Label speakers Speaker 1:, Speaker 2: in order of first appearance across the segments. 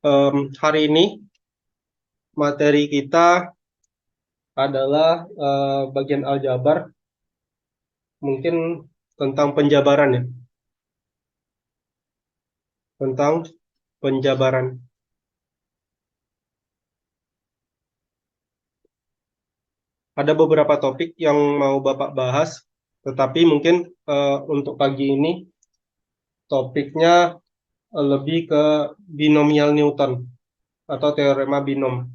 Speaker 1: Hari ini materi kita adalah bagian aljabar, mungkin tentang penjabaran ya, tentang penjabaran. Ada beberapa topik yang mau Bapak bahas, tetapi mungkin untuk pagi ini topiknya lebih ke binomial Newton atau teorema binom.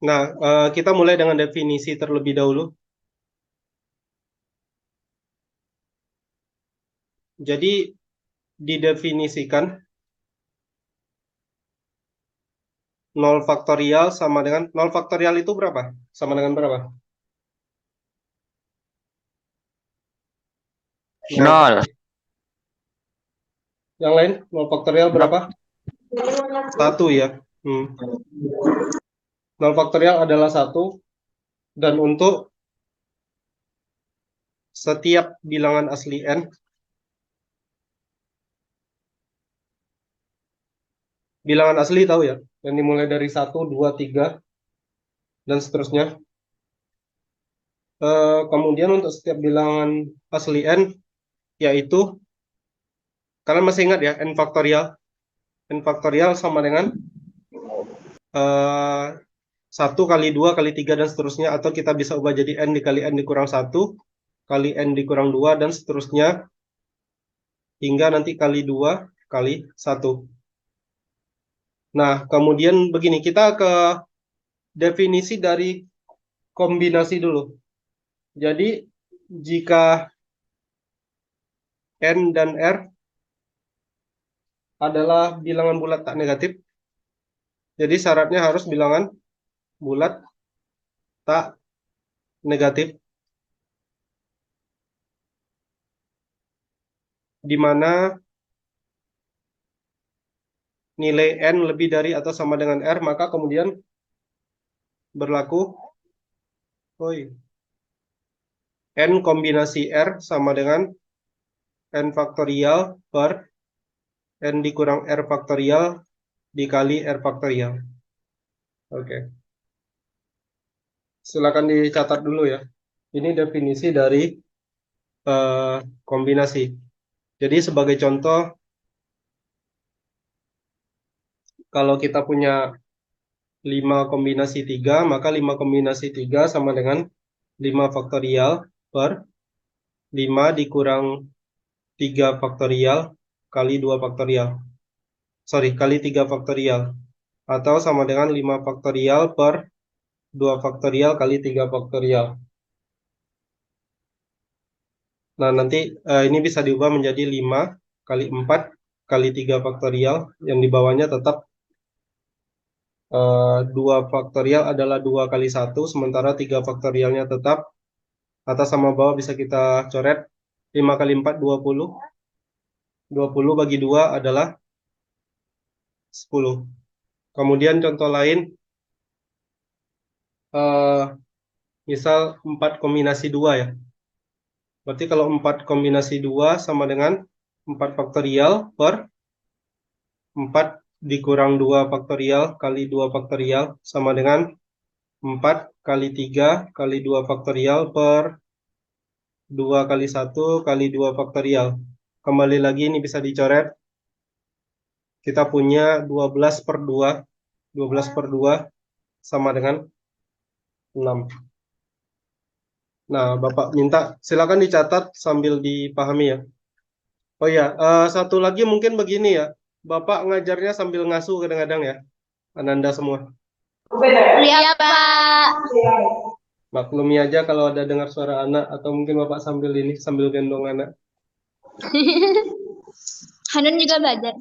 Speaker 1: Nah, kita mulai dengan definisi terlebih dahulu. Jadi didefinisikan 0 faktorial sama dengan 0 faktorial itu berapa? Sama dengan berapa? 0
Speaker 2: Nol.
Speaker 1: faktorial. Yang lain 0 faktorial berapa? 1 ya. 0 faktorial adalah 1, dan untuk setiap bilangan asli n, bilangan asli tahu ya, yang dimulai dari 1, 2, 3, dan seterusnya. Kemudian untuk setiap bilangan asli n, yaitu, kalian masih ingat ya, n faktorial? N faktorial sama dengan 1 kali 2 kali 3 dan seterusnya, atau kita bisa ubah jadi n dikali n dikurang 1 kali n dikurang 2 dan seterusnya, hingga nanti kali 2 kali 1. Nah, kemudian begini, kita ke definisi dari kombinasi dulu. Jadi, jika n dan r adalah bilangan bulat tak negatif, jadi syaratnya harus bilangan bulat tak negatif, di mana nilai n lebih dari atau sama dengan r, maka kemudian berlaku n kombinasi r sama dengan n faktorial per n dikurang r faktorial dikali r faktorial. Oke. Silakan dicatat dulu ya. Ini definisi dari kombinasi. Jadi sebagai contoh, kalau kita punya 5 kombinasi 3, maka 5 kombinasi 3 sama dengan 5 faktorial per 5 dikurang 3 faktorial kali 2 faktorial. Sorry, kali 3 faktorial. Atau sama dengan 5 faktorial per 2 faktorial kali 3 faktorial. Nah, nanti ini bisa diubah menjadi 5 kali 4 kali 3 faktorial, yang di bawahnya tetap 2 faktorial adalah 2 kali 1, sementara 3 faktorialnya tetap atas sama bawah bisa kita coret. 5 kali 4, 20. 20 bagi 2 adalah 10. Kemudian contoh lain, eh, misal 4 kombinasi 2 ya. Berarti kalau 4 kombinasi 2 sama dengan 4 faktorial per 4 dikurang 2 faktorial kali 2 faktorial sama dengan 4 kali 3 kali 2 faktorial per 2 kali 1 kali 2 faktorial. Kembali lagi ini bisa dicoret. Kita punya 12 per 2. 12 per 2 sama dengan 6. Nah, Bapak minta silakan dicatat sambil dipahami ya. Oh ya, satu lagi mungkin begini ya. Bapak ngajarnya sambil ngasuh kadang-kadang ya. Ananda semua.
Speaker 3: Iya, Pak.
Speaker 1: Maklumi aja kalau ada dengar suara anak, atau mungkin Bapak sambil ini, sambil gendong anak.
Speaker 3: Hanun juga belajar.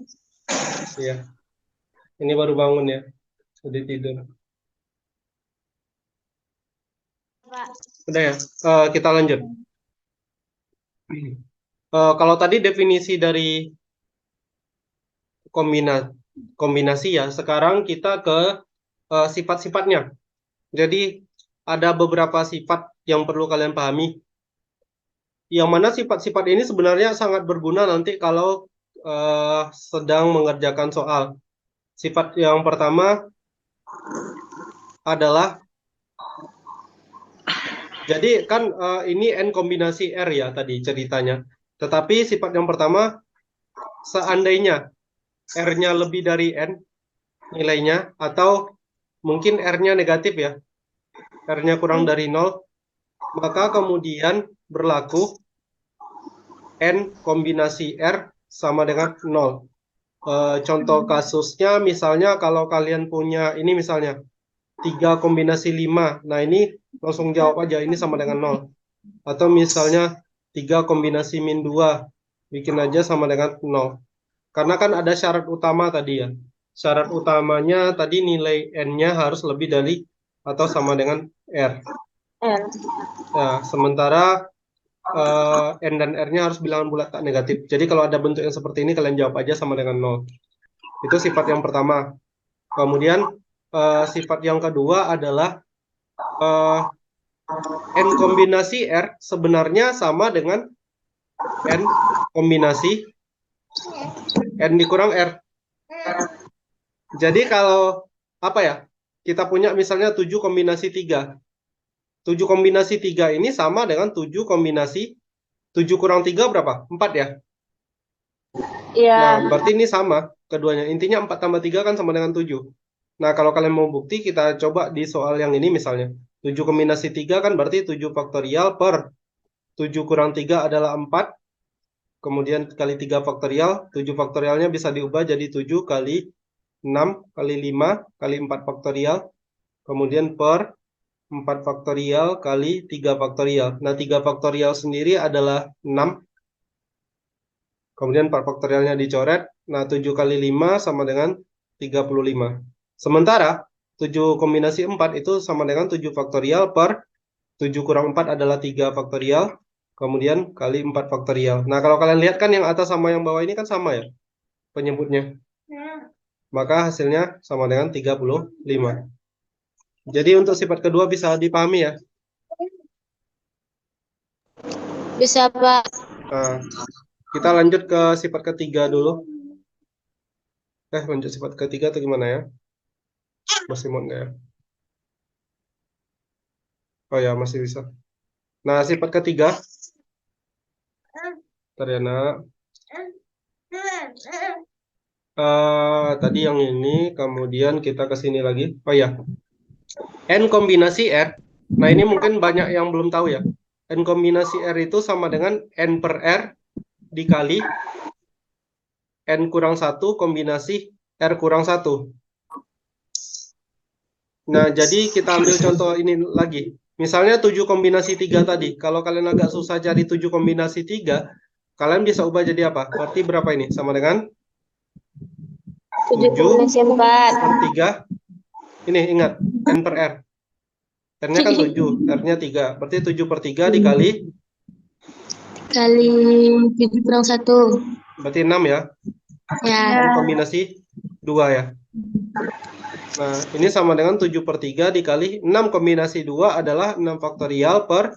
Speaker 1: Iya. Ini baru bangun ya. Sudah tidur.
Speaker 3: Pak.
Speaker 1: Udah ya. Kita lanjut. Kalau tadi definisi dari kombinasi ya, sekarang kita ke sifat-sifatnya. Jadi ada beberapa sifat yang perlu kalian pahami. Yang mana sifat-sifat ini sebenarnya sangat berguna nanti kalau sedang mengerjakan soal. Sifat yang pertama adalah, jadi kan ini N kombinasi R ya tadi ceritanya. Tetapi sifat yang pertama, seandainya R-nya lebih dari N nilainya, atau mungkin R-nya negatif ya, R-nya kurang dari 0, maka kemudian berlaku N kombinasi R sama dengan 0. Contoh kasusnya misalnya kalau kalian punya ini misalnya 3 kombinasi 5. Nah ini langsung jawab aja ini sama dengan 0. Atau misalnya 3 kombinasi min 2. Bikin aja sama dengan 0. Karena kan ada syarat utama tadi ya. Syarat utamanya tadi nilai N-nya harus lebih dari atau sama dengan R. Nah, sementara N dan R-nya harus bilangan bulat tak negatif. Jadi kalau ada bentuk yang seperti ini, kalian jawab aja sama dengan 0. Itu sifat yang pertama. Kemudian sifat yang kedua adalah N kombinasi R sebenarnya sama dengan N kombinasi N dikurang R. Jadi kalau apa ya, kita punya misalnya 7 kombinasi 3. 7 kombinasi 3 ini sama dengan 7 kombinasi 7 kurang 3 berapa? 4 ya?
Speaker 3: Iya.
Speaker 1: Nah, berarti ini sama keduanya. Intinya 4 tambah 3 kan sama dengan 7. Nah, kalau kalian mau bukti, kita coba di soal yang ini misalnya. 7 kombinasi 3 kan berarti 7 faktorial per 7 kurang 3 adalah 4. Kemudian kali 3 faktorial. 7 faktorialnya bisa diubah jadi 7 kali 6 kali 5 kali 4 faktorial. Kemudian per 4 faktorial kali 3 faktorial. Nah, 3 faktorial sendiri adalah 6. Kemudian 4 faktorialnya dicoret. Nah, 7 kali 5 sama dengan 35. Sementara 7 kombinasi 4 itu sama dengan 7 faktorial per 7 kurang 4 adalah 3 faktorial. Kemudian kali 4 faktorial. Nah, kalau kalian lihat kan yang atas sama yang bawah ini kan sama ya penyebutnya. Maka hasilnya sama dengan 35. Jadi untuk sifat kedua bisa dipahami ya.
Speaker 3: Bisa, Pak.
Speaker 1: Nah, kita lanjut ke sifat ketiga dulu. Lanjut sifat ketiga atau gimana ya? Masih mau nggak ya? Oh ya, masih bisa. Nah, sifat ketiga. Bentar ya, nak. Tadi yang ini, kemudian kita ke sini lagi. Oh ya, N kombinasi R. Nah, ini mungkin banyak yang belum tahu ya. N kombinasi R itu sama dengan N per R dikali N kurang 1 kombinasi R kurang 1. Nah, jadi kita ambil contoh ini lagi. Misalnya 7 kombinasi 3 tadi. Kalau kalian agak susah cari 7 kombinasi 3, kalian bisa ubah jadi apa? Berarti berapa ini? Sama dengan
Speaker 3: 7 kombinasi 4.
Speaker 1: per 3. Ini ingat, N per R. R-nya kan 7, R-nya 3. Berarti 7 per 3 dikali
Speaker 3: Kali 7 kurang 1.
Speaker 1: berarti 6 ya.
Speaker 3: Ya.
Speaker 1: Kombinasi 2 ya. Nah, ini sama dengan 7 per 3 dikali 6 kombinasi 2 adalah 6 faktorial per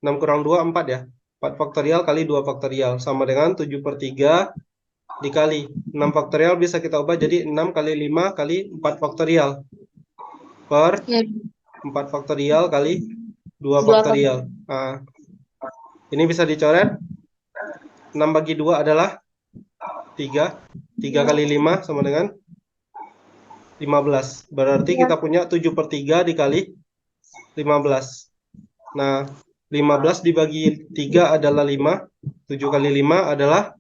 Speaker 1: 6 kurang 2, 4 ya. 4 faktorial kali 2 faktorial. Sama dengan 7 per 3 dikali 6 faktorial bisa kita ubah jadi 6 kali 5 kali 4 faktorial. Per 4 faktorial kali 2 faktorial. Nah, ini bisa dicoret. 6 bagi 2 adalah 3. 3 kali 5 sama dengan 15. Berarti kita punya 7 per 3 dikali 15. Nah, 15 dibagi 3 adalah 5. 7 kali 5 adalah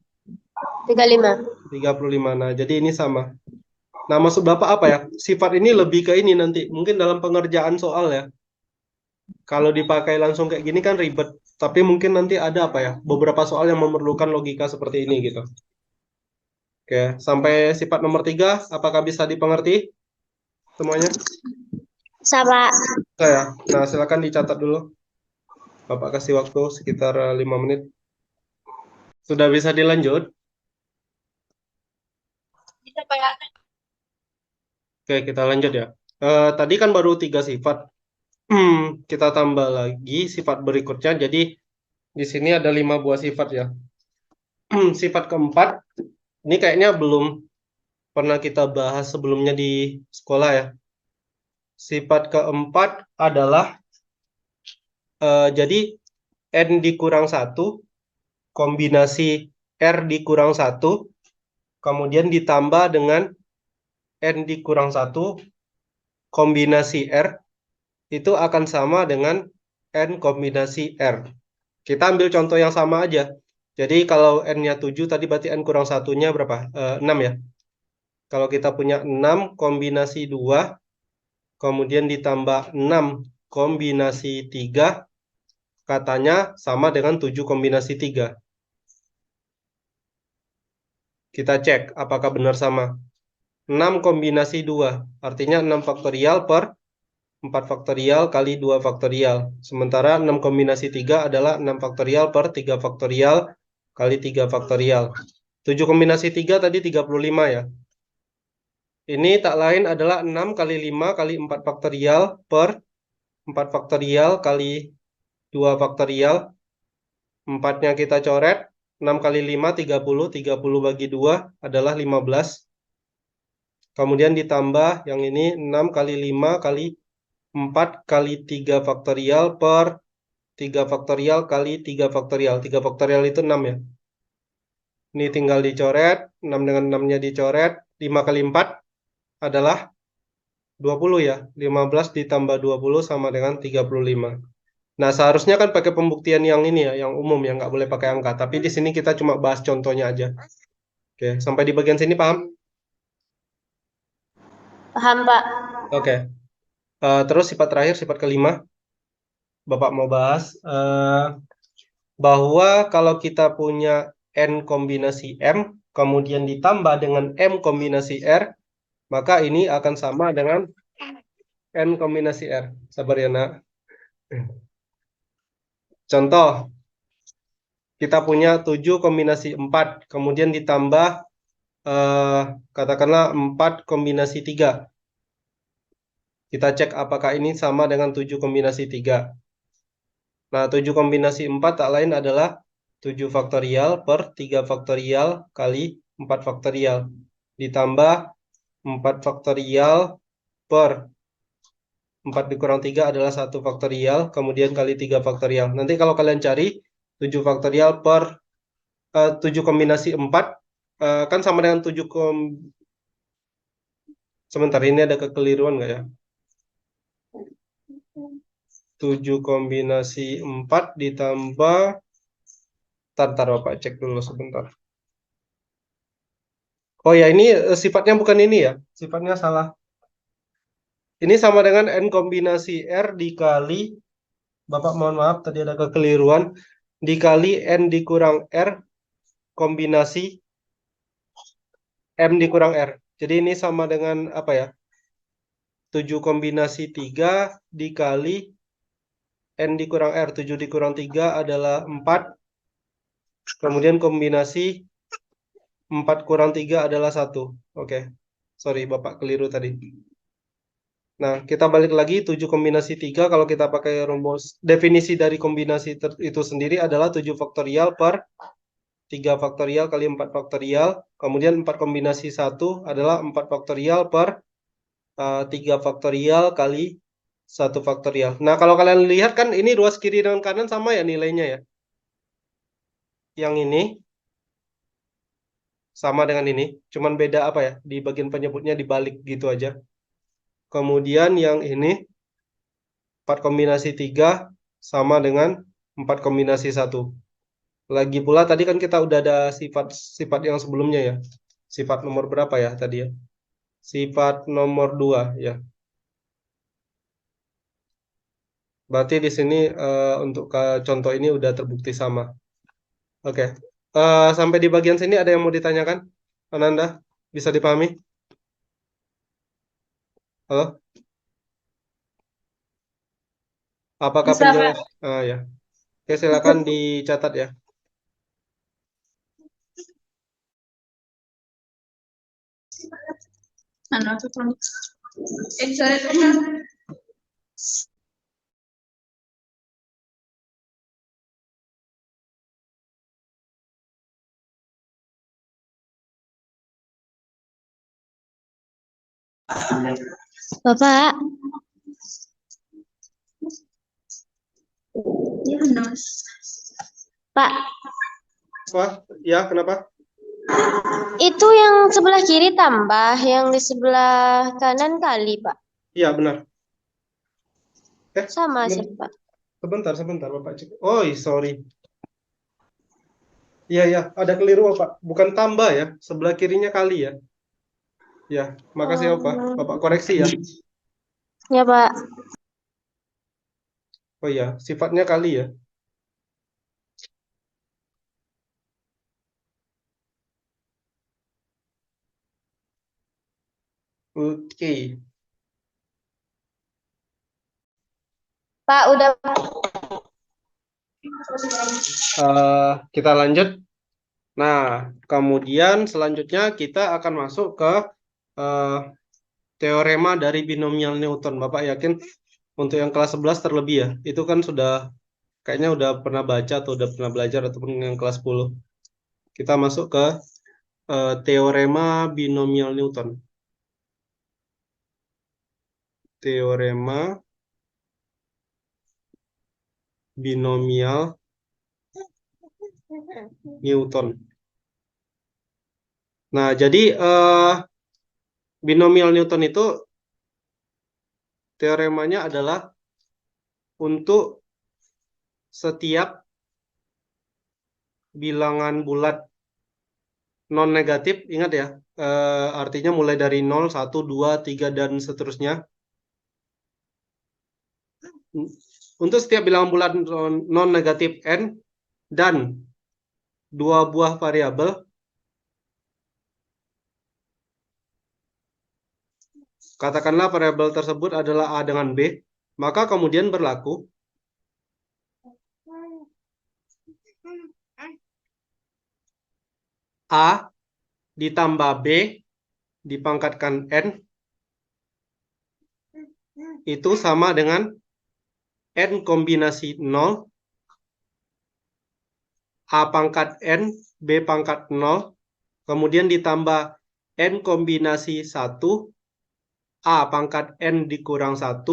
Speaker 3: 35.
Speaker 1: 35. Nah, jadi ini sama. Nah, maksud Bapak apa ya? Sifat ini lebih ke ini nanti. Mungkin dalam pengerjaan soal ya. Kalau dipakai langsung kayak gini kan ribet. Tapi mungkin nanti ada apa ya? Beberapa soal yang memerlukan logika seperti ini gitu. Oke, sampai sifat nomor 3, apakah bisa dipengerti semuanya?
Speaker 3: Sama.
Speaker 1: Saya. Nah, silakan dicatat dulu. Bapak kasih waktu sekitar 5 menit. Sudah bisa dilanjut?
Speaker 3: Bisa, Pak.
Speaker 1: Oke, kita lanjut ya. Tadi kan baru 3 sifat. Kita tambah lagi sifat berikutnya. Jadi di sini ada 5 buah sifat ya. Sifat keempat, ini kayaknya belum pernah kita bahas sebelumnya di sekolah ya. Sifat keempat adalah jadi N dikurang 1, kombinasi R dikurang 1, kemudian ditambah dengan N dikurang 1, kombinasi R, itu akan sama dengan N kombinasi R. Kita ambil contoh yang sama aja. Jadi kalau N-nya 7, tadi berarti N kurang satunya berapa? 6 ya. Kalau kita punya 6 kombinasi 2, kemudian ditambah 6 kombinasi 3, katanya sama dengan 7 kombinasi 3. Kita cek apakah benar sama. 6 kombinasi 2, artinya 6 faktorial per 4 faktorial kali 2 faktorial. Sementara 6 kombinasi 3 adalah 6 faktorial per 3 faktorial kali 3 faktorial. 7 kombinasi 3 tadi 35 ya. Ini tak lain adalah 6 kali 5 kali 4 faktorial per 4 faktorial kali 2 faktorial. 4-nya kita coret. 6 kali 5, 30. 30 bagi 2 adalah 15. Kemudian ditambah yang ini 6 kali 5 kali 4 kali 3 faktorial per 3 faktorial kali 3 faktorial. 3 faktorial itu 6 ya. Ini tinggal dicoret. 6 dengan 6-nya dicoret. 5 kali 4 adalah 20 ya. 15 ditambah 20 sama dengan 35. Nah, seharusnya kan pakai pembuktian yang ini ya, yang umum ya, nggak boleh pakai angka. Tapi di sini kita cuma bahas contohnya aja. Oke, sampai di bagian sini paham?
Speaker 3: Paham, Pak.
Speaker 1: Oke. Terus sifat terakhir, sifat kelima, Bapak mau bahas bahwa kalau kita punya N kombinasi M, kemudian ditambah dengan M kombinasi R, maka ini akan sama dengan N kombinasi R. Sabar ya, nak. Contoh, kita punya 7 kombinasi 4, kemudian ditambah katakanlah 4 kombinasi 3. Kita cek apakah ini sama dengan 7 kombinasi 3. Nah, 7 kombinasi 4 tak lain adalah 7 faktorial per 3 faktorial kali 4 faktorial. Ditambah 4 faktorial per 4 dikurang 3 adalah 1 faktorial, kemudian kali 3 faktorial. Nanti kalau kalian cari 7 faktorial per 7 kombinasi 4, kan sama dengan 7 Sebentar, ini ada kekeliruan nggak ya? 7 kombinasi 4 ditambah... Ntar Bapak cek dulu sebentar. Oh ya, ini sifatnya bukan ini ya. Sifatnya salah. Ini sama dengan N kombinasi R dikali... Bapak mohon maaf, tadi ada kekeliruan. Dikali N dikurang R kombinasi M dikurang R. Jadi ini sama dengan apa ya? 7 kombinasi 3 dikali N dikurang R. 7 dikurang 3 adalah 4. Kemudian kombinasi 4 kurang 3 adalah 1. Oke. Sorry, Bapak keliru tadi. Nah, kita balik lagi 7 kombinasi 3. Kalau kita pakai rumus definisi dari kombinasi itu sendiri adalah 7 faktorial per 3 faktorial kali 4 faktorial. Kemudian 4 kombinasi 1 adalah 4 faktorial per 3 faktorial kali 1 faktorial. Nah, kalau kalian lihat kan ini ruas kiri dan kanan sama ya nilainya ya. Yang ini sama dengan ini, cuman beda apa ya? Di bagian penyebutnya dibalik gitu aja. Kemudian yang ini 4 kombinasi 3 sama dengan 4 kombinasi 1. Lagi pula tadi kan kita udah ada sifat yang sebelumnya ya. Sifat nomor berapa ya tadi ya? Sifat nomor 2 ya. Berarti di sini untuk contoh ini udah terbukti sama. Oke. Sampai di bagian sini ada yang mau ditanyakan? Ananda, bisa dipahami? Halo? Apakah
Speaker 3: Bisa, Pak.
Speaker 1: penjelas? Ya. Oke, silakan dicatat ya.
Speaker 3: Anu, sorry. Bapak, Pak,
Speaker 1: Apa? Ya, kenapa?
Speaker 3: itu yang sebelah kiri tambah, yang di sebelah kanan kali, Pak.
Speaker 1: Iya, benar.
Speaker 3: Sama sih,
Speaker 1: Sebentar,
Speaker 3: Pak.
Speaker 1: sebentar, Bapak cek. Oh, sorry. Iya, ya, ada keliru, Pak. Bukan tambah ya, sebelah kirinya kali ya. Ya, makasih ya, Pak. Bapak koreksi ya.
Speaker 3: Ya, Pak.
Speaker 1: Oh iya, sifatnya kali ya. Oke.
Speaker 3: Pak, udah.
Speaker 1: Kita lanjut. Nah, kemudian selanjutnya kita akan masuk ke eh, teorema dari binomial Newton. Bapak yakin untuk yang kelas 11 terlebih ya? Itu kan sudah kayaknya udah pernah baca atau udah pernah belajar ataupun yang kelas 10. Kita masuk ke teorema binomial Newton. Teorema binomial Newton. Nah, jadi binomial Newton itu teoremanya adalah untuk setiap bilangan bulat non negatif, ingat ya, artinya mulai dari 0, 1, 2, 3, dan seterusnya. Untuk setiap bilangan bulat non negatif n dan dua buah variabel, katakanlah variabel tersebut adalah A dengan B, maka kemudian berlaku A ditambah B dipangkatkan N itu sama dengan N kombinasi 0, A pangkat N, B pangkat 0, kemudian ditambah N kombinasi 1, A pangkat N dikurang 1,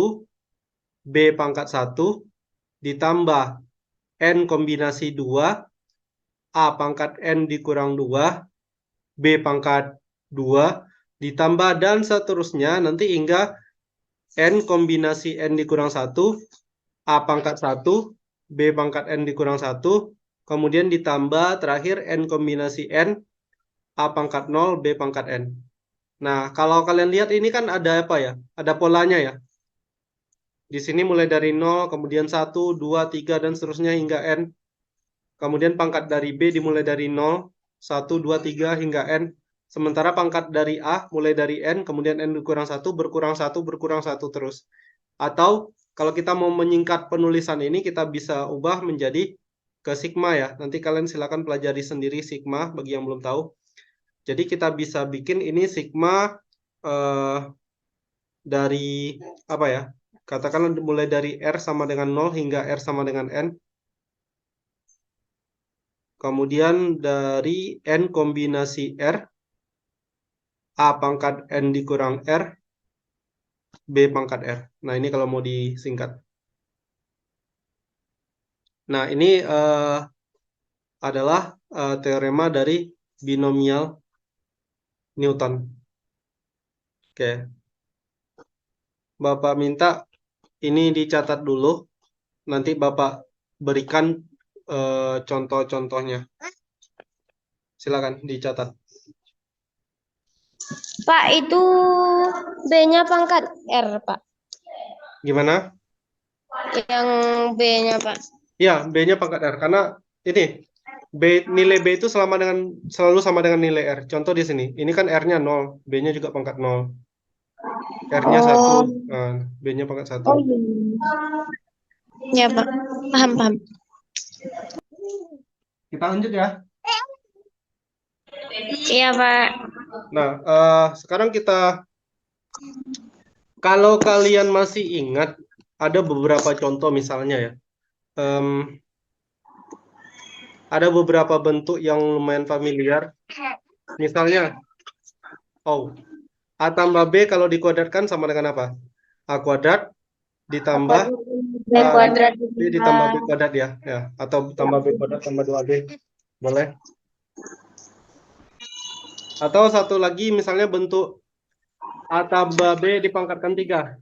Speaker 1: B pangkat 1, ditambah N kombinasi 2, A pangkat N dikurang 2, B pangkat 2, ditambah dan seterusnya nanti hingga N kombinasi N dikurang 1, A pangkat 1, B pangkat N dikurang 1, kemudian ditambah terakhir N kombinasi N, A pangkat 0, B pangkat N. Nah, kalau kalian lihat ini kan ada apa ya? Ada polanya ya. Di sini mulai dari 0, kemudian 1, 2, 3, dan seterusnya hingga N. Kemudian pangkat dari B dimulai dari 0, 1, 2, 3, hingga N. Sementara pangkat dari A mulai dari N, kemudian N dikurang 1, berkurang 1, berkurang 1 terus. Atau kalau kita mau menyingkat penulisan ini, kita bisa ubah menjadi ke sigma ya. Nanti kalian silakan pelajari sendiri sigma bagi yang belum tahu. Jadi kita bisa bikin ini sigma dari apa ya? Katakanlah mulai dari R sama dengan 0 hingga R sama dengan N. Kemudian dari N kombinasi R, A pangkat N dikurang R, B pangkat R. Nah, ini kalau mau disingkat. Nah, ini adalah teorema dari binomial Newton. Oke. Bapak minta ini dicatat dulu. Nanti Bapak berikan contoh-contohnya. Silakan dicatat.
Speaker 3: Pak, itu B-nya pangkat R, Pak.
Speaker 1: Gimana?
Speaker 3: Yang B-nya, Pak.
Speaker 1: Ya, B-nya pangkat R. Karena ini, nilai B itu selalu sama dengan nilai R. Contoh di sini. Ini kan R-nya 0. B-nya juga pangkat 0. R-nya 1.
Speaker 3: Oh,
Speaker 1: B-nya pangkat 1.
Speaker 3: oh iya. Ya, Pak. Paham, paham.
Speaker 1: Kita lanjut ya.
Speaker 3: Iya, Pak.
Speaker 1: Nah, sekarang kalau kalian masih ingat, ada beberapa contoh misalnya ya. Ada beberapa bentuk yang lumayan familiar. Misalnya, oh, A tambah B kalau dikuadratkan sama dengan apa? A kuadrat ditambah
Speaker 3: B kuadrat
Speaker 1: B ditambah B kuadrat ya. Atau tambah B kuadrat tambah 2B. Boleh. Atau satu lagi misalnya bentuk A tambah B dipangkatkan 3.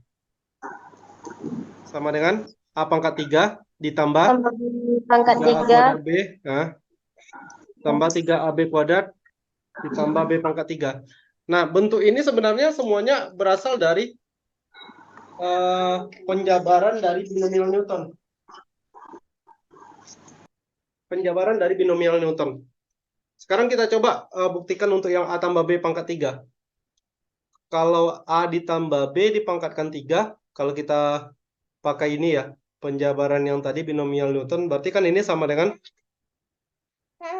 Speaker 1: Sama dengan A pangkat 3 ditambah
Speaker 3: tambah B pangkat
Speaker 1: 3A
Speaker 3: 3.
Speaker 1: kuadrat B. Tambah 3AB kuadrat ditambah B pangkat 3. Nah, bentuk ini sebenarnya semuanya berasal dari penjabaran dari binomial Newton. Penjabaran dari binomial Newton. Sekarang kita coba buktikan untuk yang A tambah B pangkat 3. Kalau A ditambah B dipangkatkan 3, kalau kita pakai ini ya, penjabaran yang tadi binomial Newton, berarti kan ini sama dengan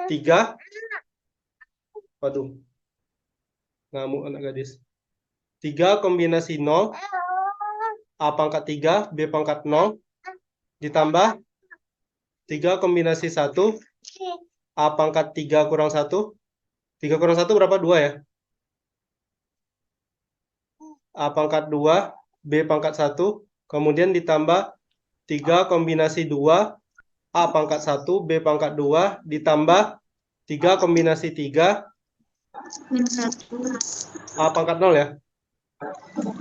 Speaker 1: 3. Waduh, ngamuk anak gadis. 3 kombinasi 0, A pangkat 3, B pangkat 0, ditambah 3 kombinasi 1, A pangkat 3 kurang 1. 3 kurang 1 berapa? 2 ya? A pangkat 2, B pangkat 1, kemudian ditambah 3 kombinasi 2, A pangkat 1, B pangkat 2, ditambah 3 kombinasi 3, A pangkat 0 ya?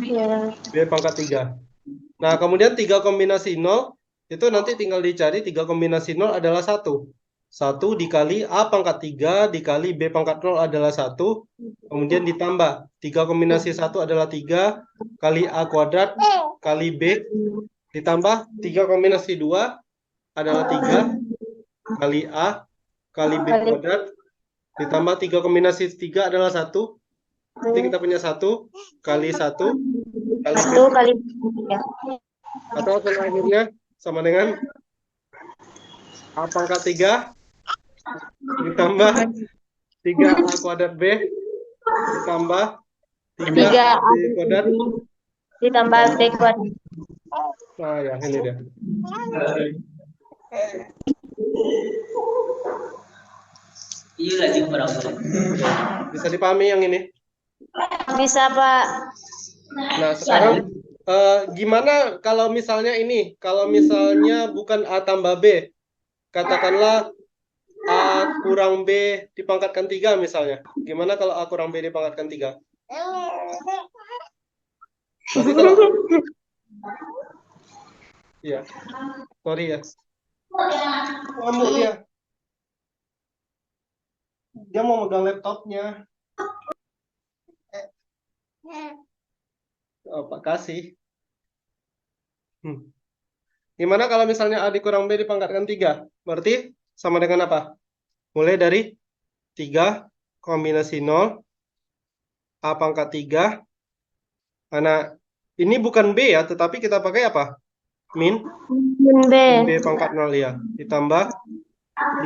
Speaker 3: Ya.
Speaker 1: B pangkat 3. Nah, kemudian 3 kombinasi 0, itu nanti tinggal dicari 3 kombinasi 0 adalah 1. 1 dikali A pangkat 3 dikali B pangkat 0 adalah 1. Kemudian ditambah 3 kombinasi 1 adalah 3 kali A kuadrat kali B. Ditambah 3 kombinasi 2 adalah 3 kali A kali B kuadrat. Ditambah 3 kombinasi 3 adalah 1. Nanti kita punya 1 kali 1 kali B.
Speaker 3: 1 kali 3.
Speaker 1: Atau hasil akhirnya sama dengan A pangkat 3 ditambah 3A kuadrat B ditambah 3 B kuadrat
Speaker 3: ditambah B kuadrat.
Speaker 1: Nah ya ini dia. Bisa dipahami yang ini?
Speaker 3: Bisa, Pak.
Speaker 1: Nah sekarang gimana kalau misalnya ini? Kalau misalnya bukan A tambah B, katakanlah A kurang B dipangkatkan 3 misalnya. Gimana kalau A kurang B dipangkatkan 3? Berarti kalau iya, sorry ya. Ngamuk dia. Dia mau megang laptopnya. Oh, Pak kasih. Gimana kalau misalnya A dikurang B dipangkatkan 3? Berarti sama dengan apa? Mulai dari 3 kombinasi 0, A pangkat 3. Nah, ini bukan B ya, tetapi kita pakai apa? Min
Speaker 3: B.
Speaker 1: B pangkat 0 ya. Ditambah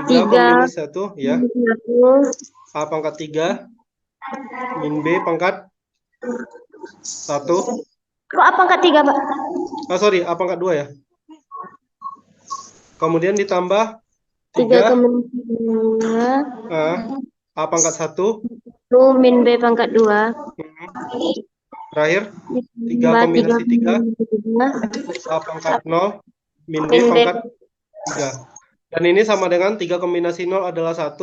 Speaker 1: 3 kombinasi 1 ya. A pangkat 3 min B pangkat 1.
Speaker 3: Kok A pangkat 3, Pak?
Speaker 1: Sorry, A pangkat 2 ya. Kemudian ditambah
Speaker 3: 3
Speaker 1: 3
Speaker 3: kombinasi
Speaker 1: A pangkat 1
Speaker 3: min B pangkat 2.
Speaker 1: Terakhir 3 kombinasi 3 A pangkat 0 min B pangkat 3. Dan ini sama dengan 3 kombinasi 0 adalah 1.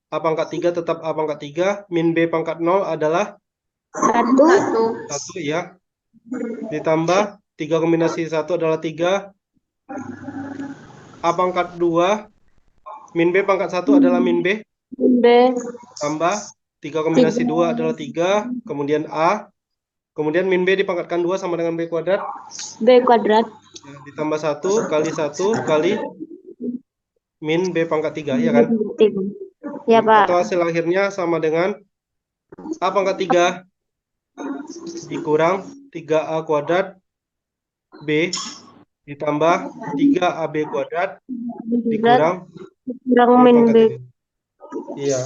Speaker 1: A pangkat 3 tetap A pangkat 3. Min B pangkat 0 adalah
Speaker 3: 1
Speaker 1: ya. Ditambah 3 kombinasi 1 adalah 3. A pangkat 2 min B pangkat 1 adalah min B.
Speaker 3: B.
Speaker 1: Tambah 3 kombinasi 2 adalah 3. Kemudian A. Kemudian min B dipangkatkan 2 sama dengan B kuadrat.
Speaker 3: B kuadrat.
Speaker 1: Ya, ditambah 1 kali 1 kali min B pangkat 3. Ya kan?
Speaker 3: Ya, Pak.
Speaker 1: Atau hasil akhirnya sama dengan A pangkat 3 dikurang 3A kuadrat B ditambah 3AB kuadrat dikurang
Speaker 3: min B.
Speaker 1: Iya.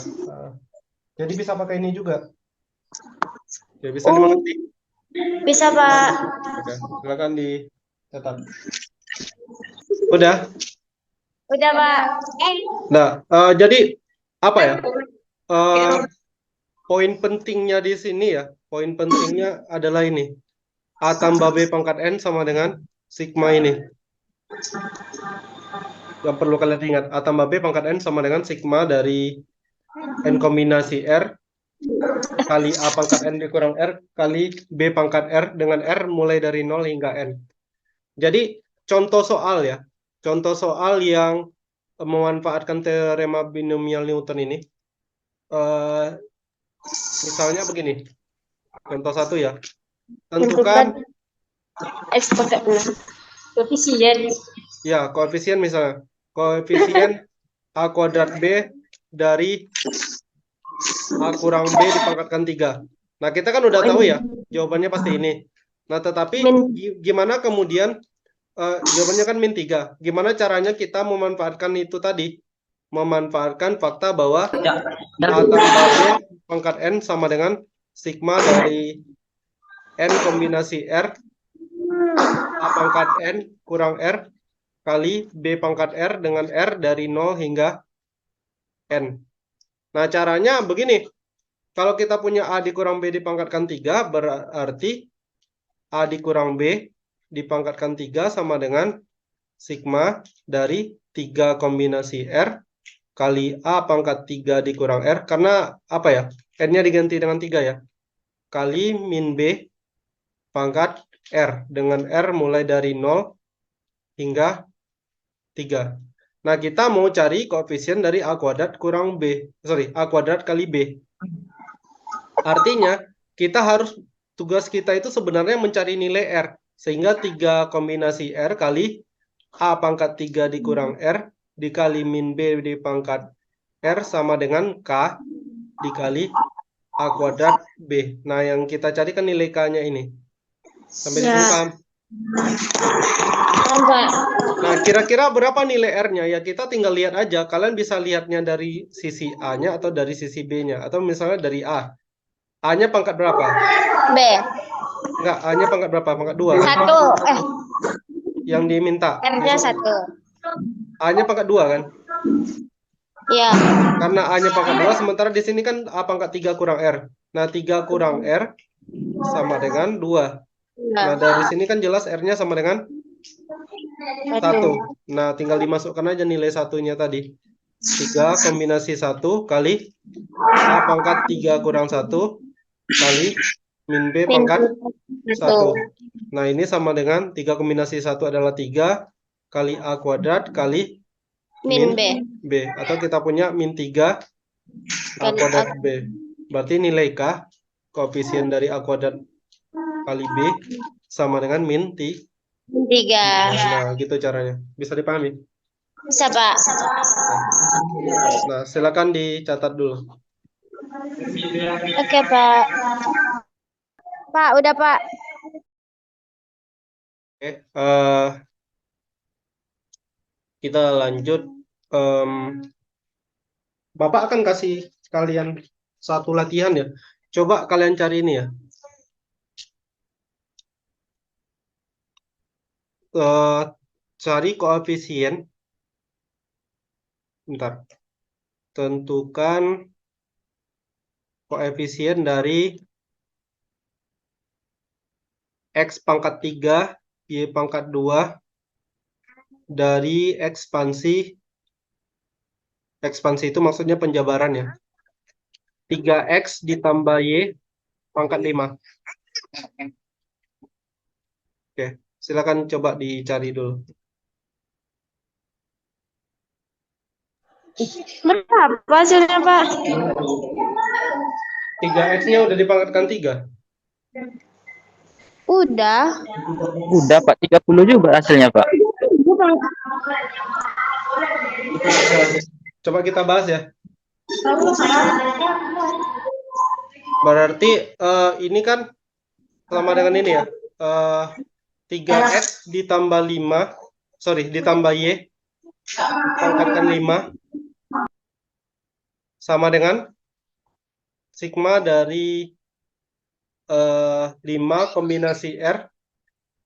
Speaker 1: Jadi bisa pakai ini juga. Ya, bisa dimengerti?
Speaker 3: Bisa, Pak.
Speaker 1: Oke, silakan dicatat. Udah?
Speaker 3: Udah, Pak.
Speaker 1: Nah, jadi apa ya? Poin pentingnya di sini ya. poin pentingnya adalah ini. A tambah B pangkat N sama dengan sigma ini. Yang perlu kalian ingat, A tambah B pangkat N sama dengan sigma dari N kombinasi R kali A pangkat N dikurang R kali B pangkat R dengan R mulai dari 0 hingga N. Jadi contoh soal ya, contoh soal yang memanfaatkan teorema binomial Newton ini. Misalnya begini, contoh 1 ya, tentukan
Speaker 3: X pangkat 6. Koefisien.
Speaker 1: ya koefisien misalnya, koefisien A kuadrat B dari A kurang B dipangkatkan 3. Nah, kita kan udah tahu ya, jawabannya pasti ini. Nah, tetapi gimana kemudian, jawabannya kan min 3. Gimana caranya kita memanfaatkan itu tadi? Memanfaatkan fakta bahwa A tambah B pangkat N sama dengan sigma dari N kombinasi R, A pangkat N kurang R, kali B pangkat R dengan R dari 0 hingga N. Nah, caranya begini. Kalau kita punya A dikurang B dipangkatkan 3, berarti A dikurang B dipangkatkan 3 sama dengan sigma dari 3 kombinasi R kali A pangkat 3 dikurang R. Karena apa ya? N-nya diganti dengan 3 ya. Kali min B pangkat R. Dengan R mulai dari 0 hingga 3. Nah, kita mau cari koefisien dari A kuadrat kurang B. Sorry, A kuadrat kali B. Artinya, tugas kita itu sebenarnya mencari nilai R. Sehingga 3 kombinasi R kali A pangkat 3 dikurang R dikali min B di pangkat R sama dengan K dikali A kuadrat B. Nah, yang kita cari kan nilai K-nya ini. Sampai di sini paham? Nah, kira-kira berapa nilai R-nya? Ya, kita tinggal lihat aja. Kalian bisa lihatnya dari sisi A-nya atau dari sisi B-nya. Atau misalnya dari A. A-nya pangkat berapa?
Speaker 3: B.
Speaker 1: Enggak, A-nya pangkat berapa? Pangkat 2 kan?
Speaker 3: 1.
Speaker 1: Yang diminta.
Speaker 3: R-nya 1.
Speaker 1: A-nya pangkat 2 kan?
Speaker 3: Iya.
Speaker 1: Karena A-nya pangkat 2, sementara di sini kan A pangkat 3 kurang R. Nah, 3 kurang R sama dengan 2. Nah, dari sini kan jelas R-nya sama dengan 1. Nah, tinggal dimasukkan aja nilai satunya tadi. 3 kombinasi 1 kali A pangkat 3 kurang 1 kali min B pangkat 1. Nah, ini sama dengan 3 kombinasi 1 adalah 3 kali A kuadrat kali min B. Atau kita punya min 3 A kuadrat B. Berarti nilai K, koefisien dari A kuadrat kali B, sama dengan min 3. Nah, gitu caranya. Bisa dipahami?
Speaker 3: Bisa, Pak.
Speaker 1: Nah, silakan dicatat dulu.
Speaker 3: Oke, Pak. Pak, udah, Pak.
Speaker 1: Oke, kita lanjut. Bapak akan kasih kalian satu latihan ya. Coba kalian cari ini ya. Cari koefisien. Bentar. Tentukan koefisien dari X pangkat 3, Y pangkat 2 dari ekspansi. Ekspansi itu maksudnya penjabaran ya. 3X ditambah Y pangkat 5. Oke, silakan coba dicari dulu.
Speaker 3: Berapa hasilnya, Pak?
Speaker 1: 3X-nya udah dipangkatkan 3.
Speaker 3: Udah.
Speaker 2: Udah Pak, 30 juga hasilnya Pak.
Speaker 1: Coba kita bahas ya. Berarti ini kan sama dengan ini ya. 3X ditambah 5, sorry, ditambah Y pangkatkan 5 sama dengan sigma dari 5 kombinasi R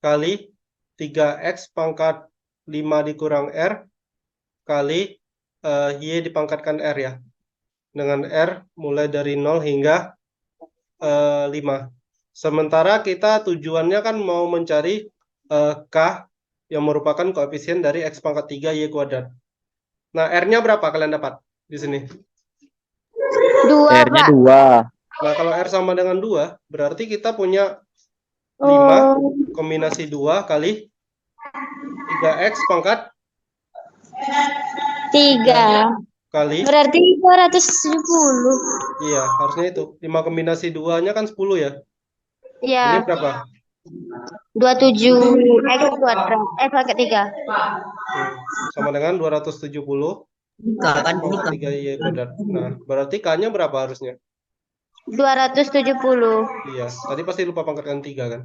Speaker 1: kali 3X pangkat 5 dikurang R kali Y dipangkatkan R ya. Dengan R mulai dari 0 hingga 5. Sementara kita tujuannya kan mau mencari K yang merupakan koefisien dari X pangkat 3 Y kuadrat. Nah, R-nya berapa kalian dapat di sini?
Speaker 3: 2,
Speaker 2: R-nya
Speaker 3: Pak.
Speaker 2: 2.
Speaker 1: Nah, kalau R sama dengan 2, berarti kita punya 5
Speaker 3: Oh,
Speaker 1: kombinasi 2 kali 3X pangkat
Speaker 3: 3.
Speaker 1: kali,
Speaker 3: Berarti 270.
Speaker 1: iya, harusnya itu. 5 kombinasi 2-nya kan 10 ya. Ini
Speaker 3: Ya,
Speaker 1: berapa?
Speaker 3: 27 X kuadrat. X pangkat 3.
Speaker 1: Sama dengan 270 X pangkat 3 Y kuadrat. Nah, berarti K-nya berapa harusnya?
Speaker 3: 270.
Speaker 1: Iya, tadi pasti lupa pangkatkan 3 kan?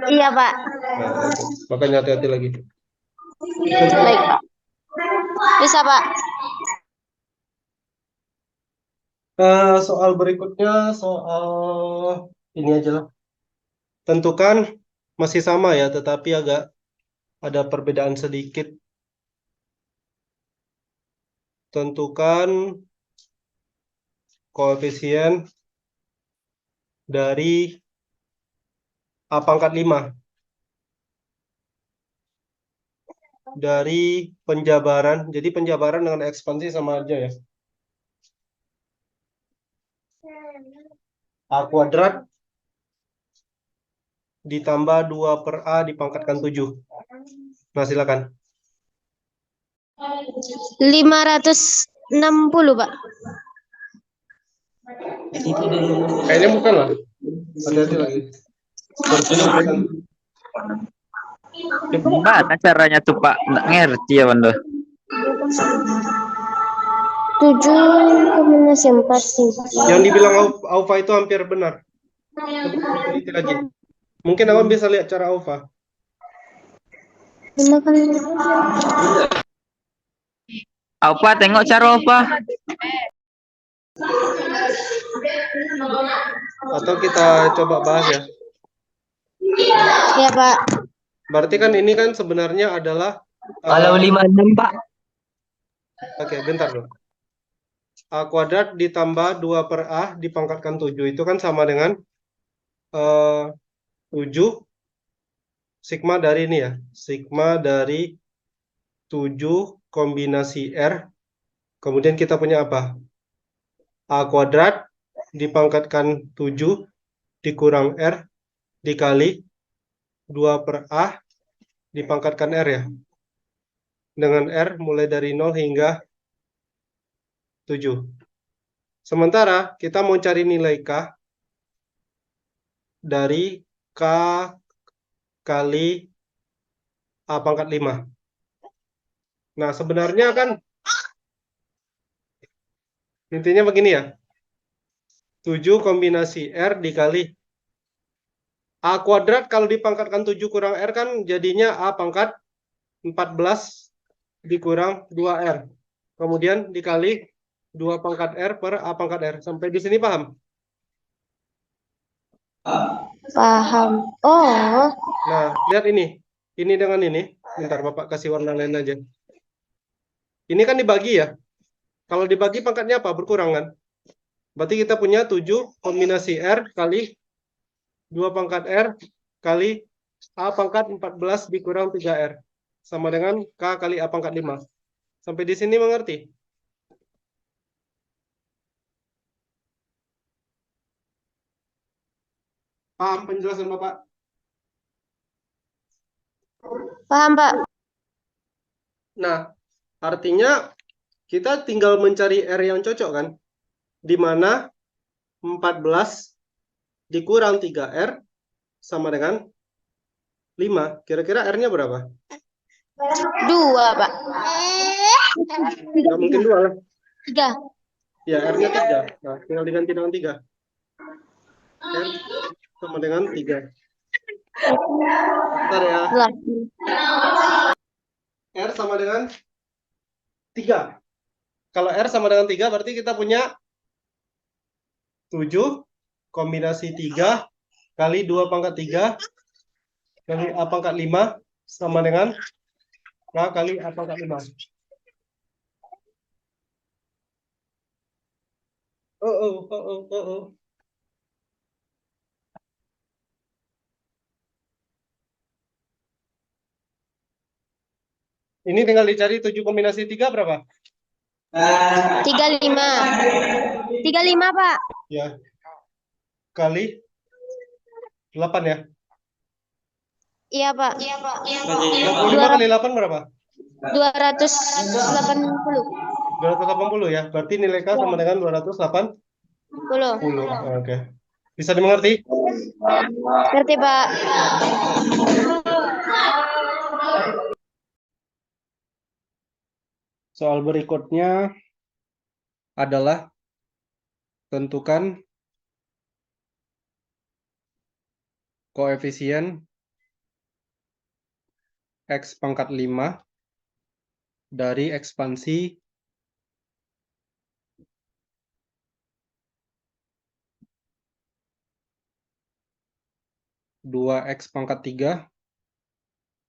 Speaker 3: Iya, Pak.
Speaker 1: Nah, itu. Makanya hati-hati lagi.
Speaker 3: Baik, Pak. Bisa, Pak.
Speaker 1: Soal berikutnya, soal ini aja lah. Tentukan masih sama ya, tetapi agak ada perbedaan sedikit. Tentukan koefisien dari A pangkat 5 dari penjabaran. Jadi penjabaran dengan ekspansi sama aja ya. A kuadrat ditambah 2 per A dipangkatkan 7. Nah, silakan.
Speaker 3: 560, Pak.
Speaker 1: Kayaknya bukan lah. Hati-hati lagi. Berpindah-pindah.
Speaker 2: Gimana caranya tuh Pak? Nggak ngerti ya Bando.
Speaker 3: 7 kombinasi 4 sih.
Speaker 1: Yang dibilang Aufa itu hampir benar. Coba diteliti lagi. Mungkin awak bisa lihat cara Aufa.
Speaker 3: 5 kali.
Speaker 2: Apa tengok cara apa?
Speaker 1: Atau kita coba bahas ya.
Speaker 3: Ya, Pak.
Speaker 1: Berarti kan ini kan sebenarnya adalah
Speaker 2: Kalau 56 Pak.
Speaker 1: Oke, bentar dulu. A kuadrat ditambah 2 per A dipangkatkan 7. Itu kan sama dengan 7 sigma dari ini ya. Sigma dari 7 kombinasi R. Kemudian kita punya apa? A kuadrat dipangkatkan 7 dikurang R dikali 2 per A dipangkatkan R ya. Dengan R mulai dari 0 hingga 7. Sementara kita mau cari nilai K dari K kali A pangkat 5. Nah, sebenarnya kan intinya begini ya. 7 kombinasi R dikali A kuadrat kalau dipangkatkan 7 kurang R kan jadinya A pangkat 14 dikurang 2R. Kemudian dikali 2 pangkat R per A pangkat R. Sampai di sini paham?
Speaker 3: Paham. Oh,
Speaker 1: Nah, lihat ini. Ini dengan ini. Bentar, Bapak kasih warna lain aja. Ini kan dibagi ya. Kalau dibagi pangkatnya apa? Berkurang kan? Berarti kita punya 7 kombinasi R kali 2 pangkat R kali A pangkat 14 dikurang 3R. Sama dengan K kali A pangkat 5. Sampai di sini mengerti? Paham penjelasan Bapak?
Speaker 3: paham, Pak.
Speaker 1: Nah, artinya kita tinggal mencari R yang cocok kan? Di mana 14 dikurang 3R sama dengan 5. Kira-kira R-nya berapa?
Speaker 3: 2, Pak.
Speaker 1: Nggak mungkin 2 lah.
Speaker 3: 3.
Speaker 1: Ya, R-nya 3. Nah, tinggal diganti dengan 3. R sama dengan 3. Bentar ya. R sama dengan 3. Kalau R sama dengan 3 berarti kita punya 7 kombinasi 3 kali 2 pangkat 3 kali A pangkat 5 sama dengan K kali A pangkat 5. Oh. Ini tinggal dicari 7 kombinasi 3 berapa?
Speaker 3: 35. 35, Pak.
Speaker 1: Ya, kali 8 ya.
Speaker 3: Iya, Pak.
Speaker 1: 65 kali 8 berapa?
Speaker 3: 280.
Speaker 1: 280 ya. Berarti nilai K sama dengan 280.
Speaker 3: 10.
Speaker 1: Oke. Bisa dimengerti?
Speaker 3: Ngerti, Pak.
Speaker 1: Soal berikutnya adalah tentukan koefisien X pangkat 5 dari ekspansi 2X pangkat 3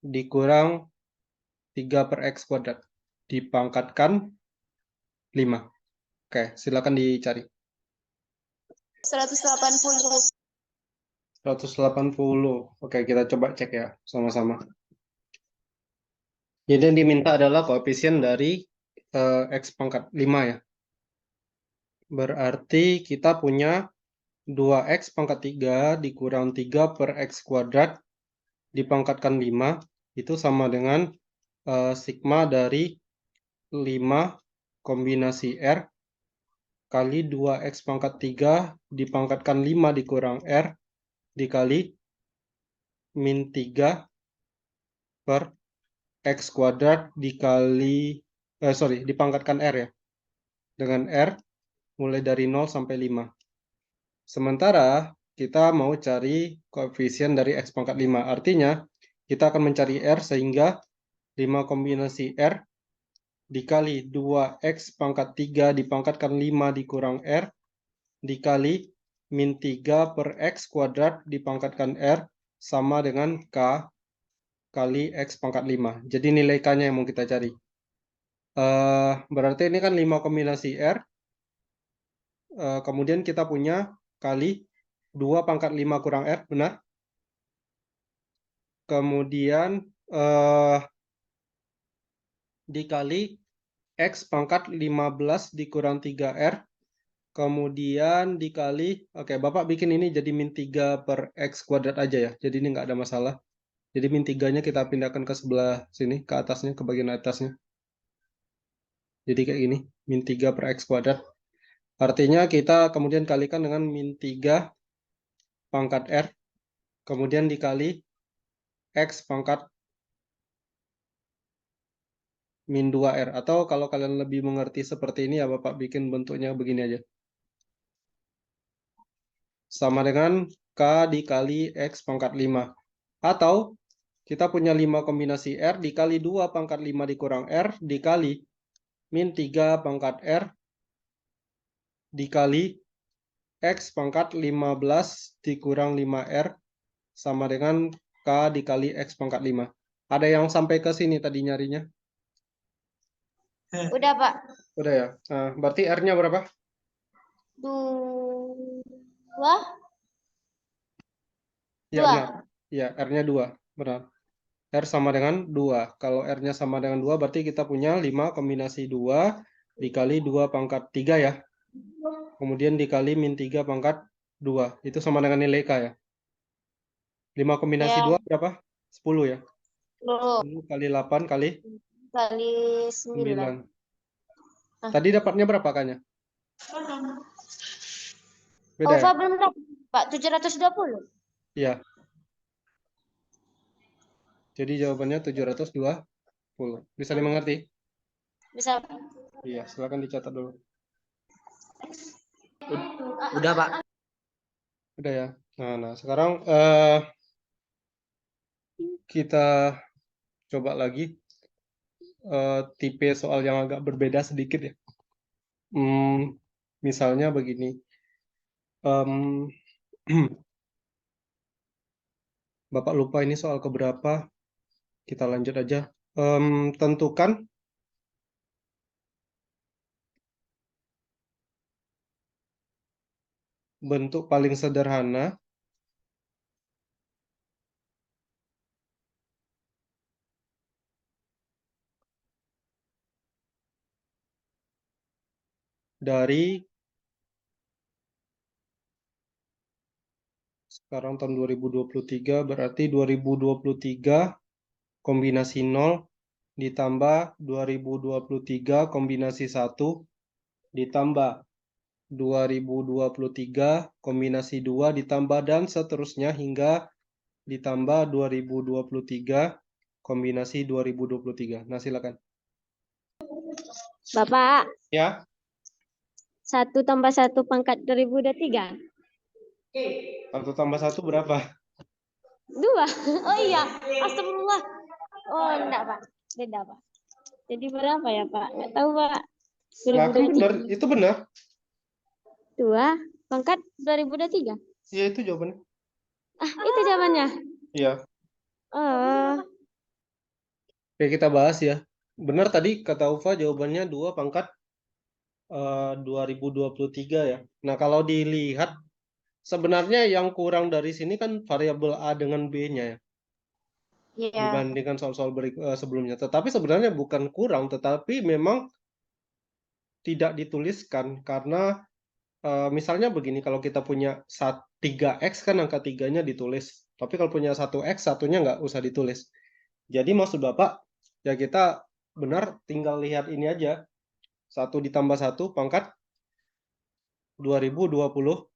Speaker 1: dikurang 3 per X kuadrat dipangkatkan 5. Oke, silakan dicari.
Speaker 3: 180.
Speaker 1: 180. Oke, kita coba cek ya sama-sama. Jadi yang diminta adalah koefisien dari X pangkat 5 ya. Berarti kita punya 2X pangkat 3 dikurang 3 per X kuadrat dipangkatkan 5 itu sama dengan sigma dari 5 kombinasi R kali 2X pangkat 3 dipangkatkan 5 dikurang R dikali min 3 per X kuadrat dikali, dipangkatkan R ya. Dengan R mulai dari 0 sampai 5. Sementara kita mau cari koefisien dari X pangkat 5. Artinya kita akan mencari R sehingga 5 kombinasi R dikali 2X pangkat 3 dipangkatkan 5 dikurang R dikali min 3 per X kuadrat dipangkatkan R sama dengan K kali X pangkat 5. Jadi nilai K-nya yang mau kita cari. Berarti ini kan 5 kombinasi R. Kemudian kita punya kali 2 pangkat 5 kurang R, benar? Kemudian dikali X pangkat 15 dikurang 3R. Kemudian dikali, oke, Bapak bikin ini jadi min 3 per X kuadrat aja ya. Jadi ini nggak ada masalah. Jadi min 3-nya kita pindahkan ke sebelah sini, ke atasnya, ke bagian atasnya. Jadi kayak gini, min 3 per X kuadrat. Artinya kita kemudian kalikan dengan min 3 pangkat R, kemudian dikali X pangkat min 2R. Atau kalau kalian lebih mengerti seperti ini ya Bapak bikin bentuknya begini aja. Sama dengan K dikali X pangkat 5. Atau kita punya 5 kombinasi R dikali 2 pangkat 5 dikurang R dikali min 3 pangkat R dikali X pangkat 15 dikurang 5R sama dengan K dikali X pangkat 5. Ada yang sampai ke sini tadi nyarinya?
Speaker 3: Udah, Pak.
Speaker 1: Udah ya? Nah, berarti R-nya berapa?
Speaker 3: 2.
Speaker 1: Ya,
Speaker 3: 2.
Speaker 1: benar. Ya, R-nya 2. Benar. R sama dengan 2. Kalau R-nya sama dengan 2, berarti kita punya 5 kombinasi 2 dikali 2 pangkat 3 ya. Kemudian dikali min 3 pangkat 2. Itu sama dengan nilai K ya. 5 kombinasi
Speaker 3: Ya,
Speaker 1: 2 berapa? 10 ya.
Speaker 3: 10
Speaker 1: 10 kali 8 kali
Speaker 3: kali
Speaker 1: 9.
Speaker 3: 9.
Speaker 1: Tadi dapatnya berapa K-nya? Beda ya?
Speaker 3: Ova belum dapat, Pak. 720.
Speaker 1: Iya. Jadi jawabannya 720. Bisa dimengerti?
Speaker 3: Bisa.
Speaker 1: Iya, silakan dicatat dulu.
Speaker 2: Udah, Pak.
Speaker 1: Udah ya. Nah, sekarang kita coba lagi tipe soal yang agak berbeda sedikit ya. Misalnya begini. Bapak lupa ini soal keberapa. Kita lanjut aja. Tentukan bentuk paling sederhana dari sekarang tahun 2023, berarti 2023 kombinasi 0 ditambah 2023 kombinasi 1 ditambah 2023 kombinasi 2 ditambah dan seterusnya hingga ditambah 2023 kombinasi 2023. Nah, silakan.
Speaker 3: Bapak,
Speaker 1: Ya,
Speaker 3: 1 tambah 1 pangkat 2023.
Speaker 1: 1 tambah 1 berapa?
Speaker 3: 2. Oh iya, astagfirullah. Oh, enggak, Pak. Beda, Pak. Jadi berapa ya, Pak? Enggak tahu, Pak.
Speaker 1: Nah, kan benar,
Speaker 3: 2023.
Speaker 1: itu benar.
Speaker 3: 2 pangkat 2023.
Speaker 1: Iya, itu jawabannya.
Speaker 3: Ah, itu jawabannya.
Speaker 1: Iya.
Speaker 3: Oh,
Speaker 1: Oke, kita bahas ya. Benar tadi kata Ufa jawabannya 2 pangkat 2023 ya. Nah, kalau dilihat sebenarnya yang kurang dari sini kan variabel A dengan B-nya ya,
Speaker 3: iya.
Speaker 1: dibandingkan soal-soal sebelumnya. Tetapi sebenarnya bukan kurang, tetapi memang tidak dituliskan karena misalnya begini, kalau kita punya 3x kan angka 3-nya ditulis. Tapi kalau punya 1x, satunya nggak usah ditulis. Jadi maksud Bapak, ya kita benar tinggal lihat ini aja. 1 ditambah 1 pangkat 2023.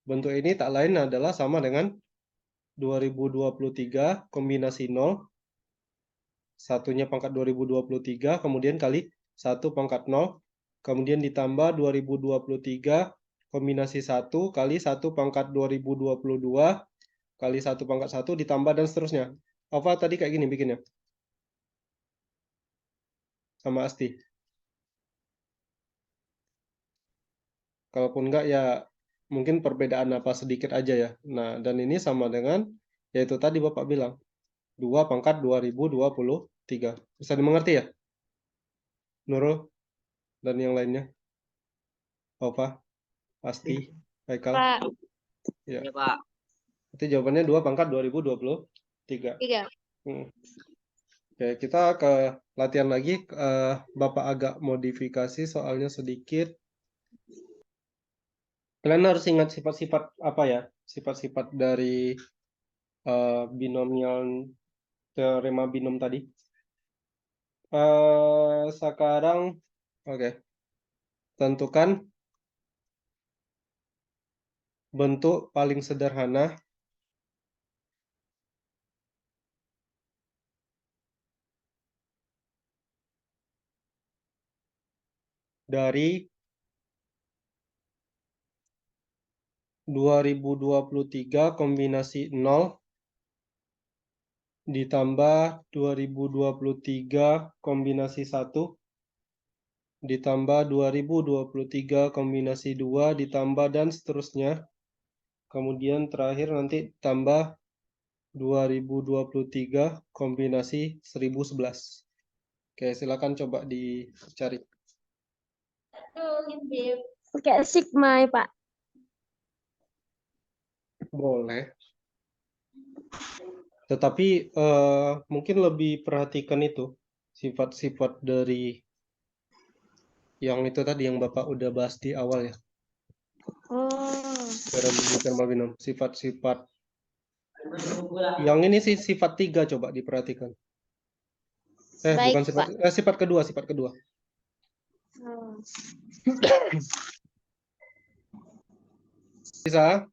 Speaker 1: Bentuk ini tak lain adalah sama dengan 2023 kombinasi 0, satunya pangkat 2023, kemudian kali 1 pangkat 0, kemudian ditambah 2023 kombinasi 1 kali 1 pangkat 2022, kali 1 pangkat 1 ditambah dan seterusnya. Apa tadi kayak gini bikinnya? Sama Asti. Kalaupun enggak ya mungkin perbedaan apa sedikit aja ya. Nah, dan ini sama dengan yaitu tadi Bapak bilang 2 pangkat 2023. Bisa dimengerti ya? Nurul dan yang lainnya. Opa, Asti, Haikal.
Speaker 3: Pak.
Speaker 1: Ya.
Speaker 2: Ya, Pak.
Speaker 1: Itu jawabannya 2 pangkat 2023.
Speaker 3: 3.
Speaker 1: Hmm. Oke, kita ke latihan lagi. Bapak agak modifikasi soalnya sedikit. Kalian harus ingat sifat-sifat apa ya? Sifat-sifat dari binomial teorema binom tadi. Sekarang, oke. Tentukan bentuk paling sederhana dari 2023 kombinasi 0 ditambah 2023 kombinasi 1 ditambah 2023 kombinasi 2 ditambah dan seterusnya. Kemudian terakhir nanti tambah 2023 kombinasi 1011. Oke, silakan coba dicari.
Speaker 3: Pakai sigma ya, Pak.
Speaker 1: Boleh. Tetapi mungkin lebih perhatikan itu sifat-sifat dari yang itu tadi yang Bapak udah bahas di awal ya.
Speaker 3: Oh.
Speaker 1: Thermal binom. Sifat-sifat yang ini sih sifat 3 coba diperhatikan.
Speaker 3: Baik,
Speaker 1: Bukan sifat
Speaker 3: Pak.
Speaker 1: sifat kedua, sifat kedua.
Speaker 3: Oh.
Speaker 1: Bisa?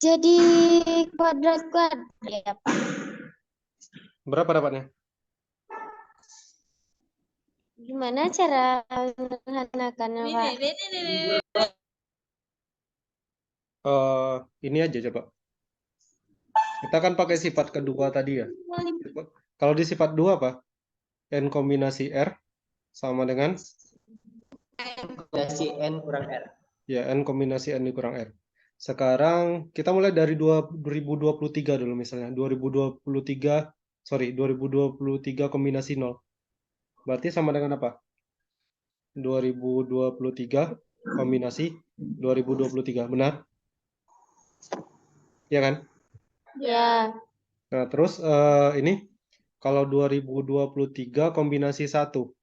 Speaker 3: Jadi kuadrat ya, Pak.
Speaker 1: Berapa dapatnya?
Speaker 3: Gimana cara menyederhanakannya, Pak?
Speaker 1: Ini aja coba. Kita kan pakai sifat kedua tadi ya. Kalau di sifat 2 apa? N kombinasi R sama dengan
Speaker 2: Kombinasi N kurang R.
Speaker 1: ya N kombinasi N dikurang R. Sekarang kita mulai dari 2023 dulu misalnya. 2023 kombinasi 0. Berarti sama dengan apa? 2023 kombinasi 2023. Benar? Ya kan?
Speaker 3: Ya.
Speaker 1: Nah, terus ini Kalau 2023 kombinasi 1.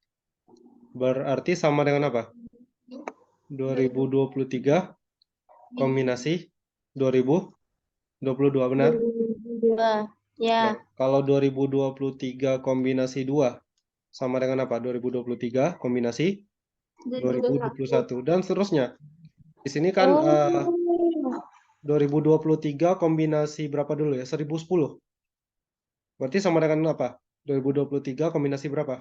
Speaker 1: Berarti sama dengan apa? 2023 kombinasi 2022, benar?
Speaker 3: 2022.
Speaker 1: Ya,
Speaker 3: Ya.
Speaker 1: kalau 2023 kombinasi 2 sama dengan apa? 2023 kombinasi 2021 dan seterusnya. Di sini kan
Speaker 3: Oh.
Speaker 1: 2023 kombinasi berapa dulu ya? 1010. Berarti sama dengan apa? 2023 kombinasi berapa?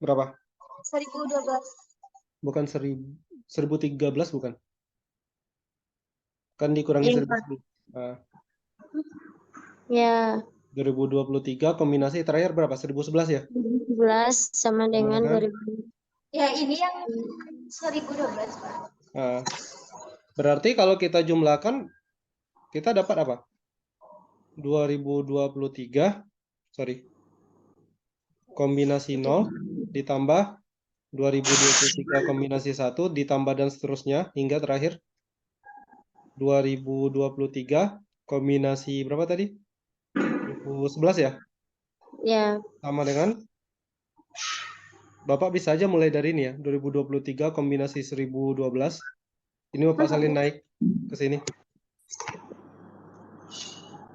Speaker 1: Berapa?
Speaker 3: 1012.
Speaker 1: Bukan 1013 bukan? Kan dikurangi
Speaker 3: Iya,
Speaker 1: 1010. Nah,
Speaker 3: Ya.
Speaker 1: 2023 kombinasi terakhir berapa? 1011 ya?
Speaker 3: 2011 sama
Speaker 1: Sama
Speaker 3: dengan
Speaker 1: dengan
Speaker 3: 2000. Ya, ini yang 1012, Pak.
Speaker 1: Nah, berarti kalau kita jumlahkan kita dapat apa? 2023 sorry. Kombinasi 0 ditambah 2023 kombinasi 1 ditambah dan seterusnya hingga terakhir 2023 kombinasi berapa tadi? 2011 ya?
Speaker 3: Ya.
Speaker 1: Sama dengan Bapak bisa aja mulai dari ini ya, 2023 kombinasi 1012. Ini Bapak salin naik ke sini.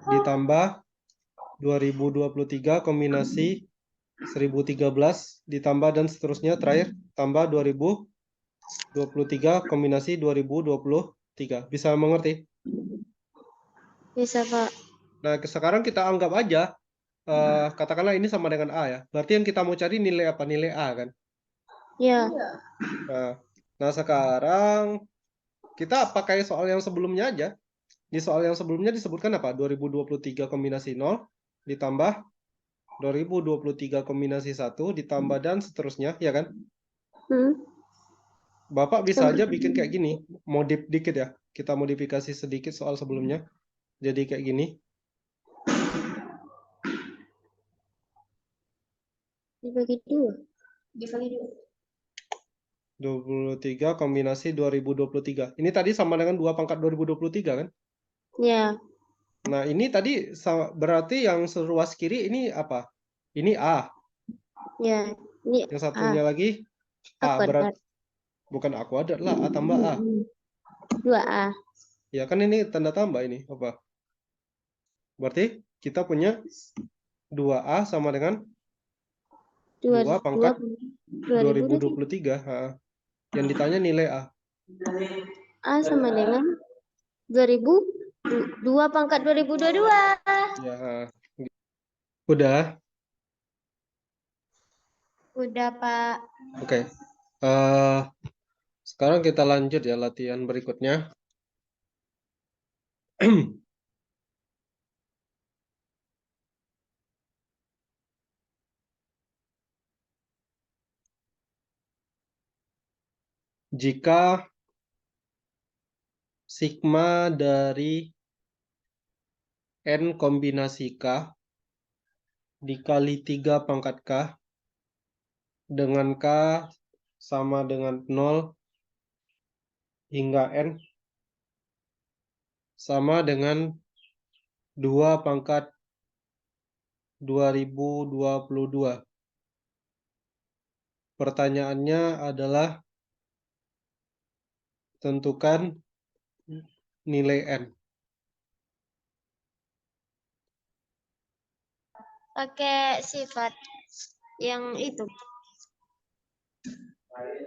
Speaker 1: Ditambah 2023 kombinasi 1013 ditambah dan seterusnya terakhir tambah 2023 kombinasi 2023. Bisa mengerti?
Speaker 3: Bisa, Pak.
Speaker 1: Nah, sekarang kita anggap aja katakanlah ini sama dengan A ya. Berarti yang kita mau cari nilai apa? Nilai A kan?
Speaker 3: Ya.
Speaker 1: Nah, sekarang kita pakai soal yang sebelumnya aja. Di soal yang sebelumnya disebutkan apa? 2023 kombinasi 0 ditambah 2023 kombinasi 1 ditambah dan seterusnya, ya kan? Bapak bisa aja bikin kayak gini, modif dikit ya. Kita modifikasi sedikit soal sebelumnya. Jadi kayak gini.
Speaker 3: Dibagi dua. Dibagi dua.
Speaker 1: 23 kombinasi 2023. Ini tadi sama dengan 2 pangkat 2023 kan?
Speaker 3: Ya.
Speaker 1: Nah, ini tadi berarti yang seruas kiri ini apa? Ini A.
Speaker 3: Ya. Ini
Speaker 1: Yang satunya lagi A. Berarti bukan A kuadrat lah, A tambah A.
Speaker 3: 2A.
Speaker 1: Ya kan ini tanda tambah ini apa? Berarti kita punya 2A sama dengan 2 pangkat 2023. Yang ditanya nilai A.
Speaker 3: A sama dengan 2000 2 pangkat 2022.
Speaker 1: Ya, udah.
Speaker 3: Udah, Pak.
Speaker 1: Oke. Sekarang kita lanjut ya latihan berikutnya. Jika sigma dari N kombinasi K dikali 3 pangkat K dengan K sama dengan 0 hingga N sama dengan 2 pangkat 2022. Pertanyaannya adalah tentukan nilai N.
Speaker 3: Pakai sifat yang itu.